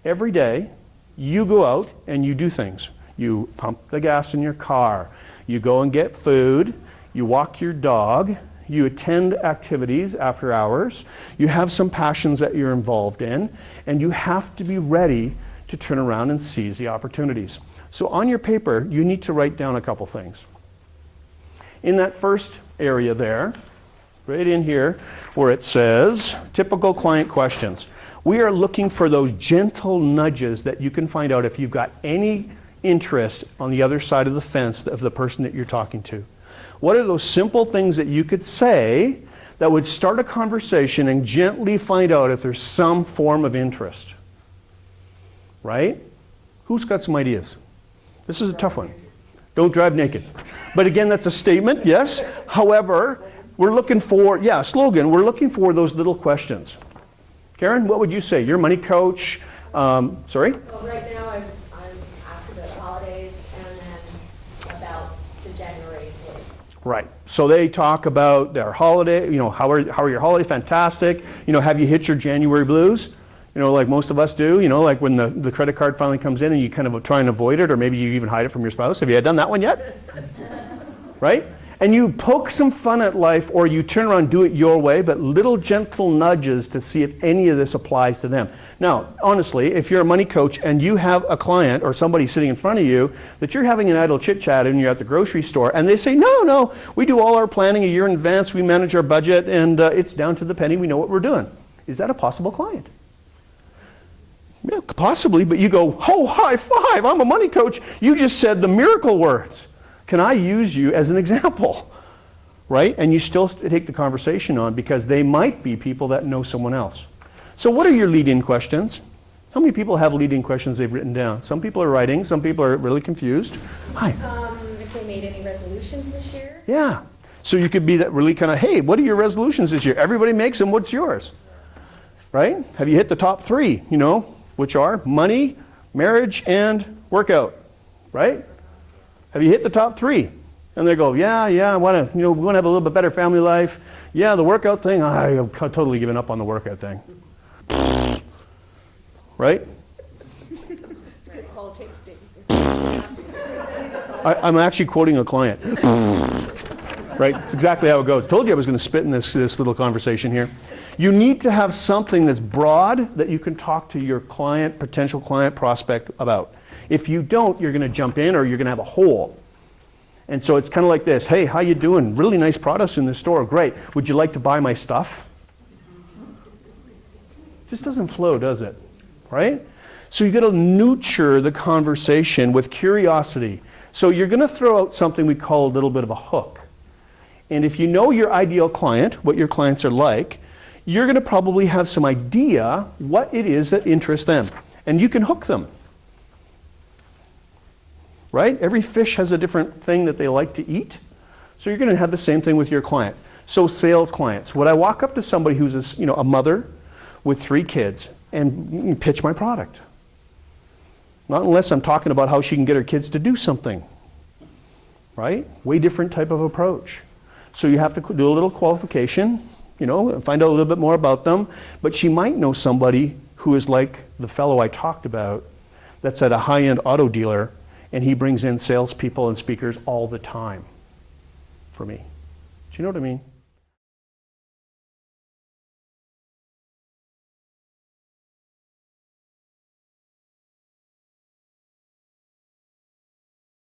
Every day, you go out and you do things. You pump the gas in your car, you go and get food, you walk your dog, you attend activities after hours, you have some passions that you're involved in, and you have to be ready to turn around and seize the opportunities. So on your paper, you need to write down a couple things. In that first area there, right in here, where it says, typical client questions. We are looking for those gentle nudges that you can find out if you've got any interest on the other side of the fence of the person that you're talking to. What are those simple things that you could say that would start a conversation and gently find out if there's some form of interest? Right? Who's got some ideas? This is a tough one. Don't drive naked. But again, that's a statement, yes. However, we're looking for, slogan, we're looking for those little questions. Karen, what would you say? You're a money coach. Sorry? Well, right now I'm asked about holidays and then about the January employees. Right. So they talk about their holiday, how are your holidays? Fantastic. Have you hit your January blues? Like most of us do, like when the credit card finally comes in and you kind of try and avoid it, or maybe you even hide it from your spouse. Have you done that one yet? Right? And you poke some fun at life, or you turn around and do it your way, but little gentle nudges to see if any of this applies to them. Now, honestly, if you're a money coach and you have a client or somebody sitting in front of you that you're having an idle chit-chat and you're at the grocery store and they say, no, we do all our planning a year in advance, we manage our budget, and it's down to the penny, we know what we're doing. Is that a possible client? Yeah, possibly, but you go, oh, high five, I'm a money coach. You just said the miracle words. Can I use you as an example? Right? And you still take the conversation on because they might be people that know someone else. So what are your lead-in questions? How many people have lead-in questions they've written down? Some people are writing, some people are really confused. Hi. If they made any resolutions this year? Yeah. So you could be that really kind of, hey, what are your resolutions this year? Everybody makes them, what's yours? Right? Have you hit the top three, which are money, marriage, and workout? Right? Have you hit the top three? And they go, yeah, I want to, we want to have a little bit better family life. Yeah, the workout thing, I've totally given up on the workout thing. Right? I'm actually quoting a client. Right? It's exactly how it goes. Told you I was going to spit in this little conversation here. You need to have something that's broad that you can talk to your client, potential client, prospect about. If you don't, you're going to jump in or you're going to have a hole. And so it's kind of like this. Hey, how you doing? Really nice products in the store. Great. Would you like to buy my stuff? Just doesn't flow, does it? Right? So you got to nurture the conversation with curiosity. So you're going to throw out something we call a little bit of a hook. And if you know your ideal client, what your clients are like, you're going to probably have some idea what it is that interests them. And you can hook them. Right? Every fish has a different thing that they like to eat. So you're going to have the same thing with your client. So sales clients. Would I walk up to somebody who's a mother with 3 kids and pitch my product? Not unless I'm talking about how she can get her kids to do something. Right? Way different type of approach. So you have to do a little qualification, and find out a little bit more about them. But she might know somebody who is like the fellow I talked about that's at a high-end auto dealer, and he brings in salespeople and speakers all the time for me. Do you know what I mean?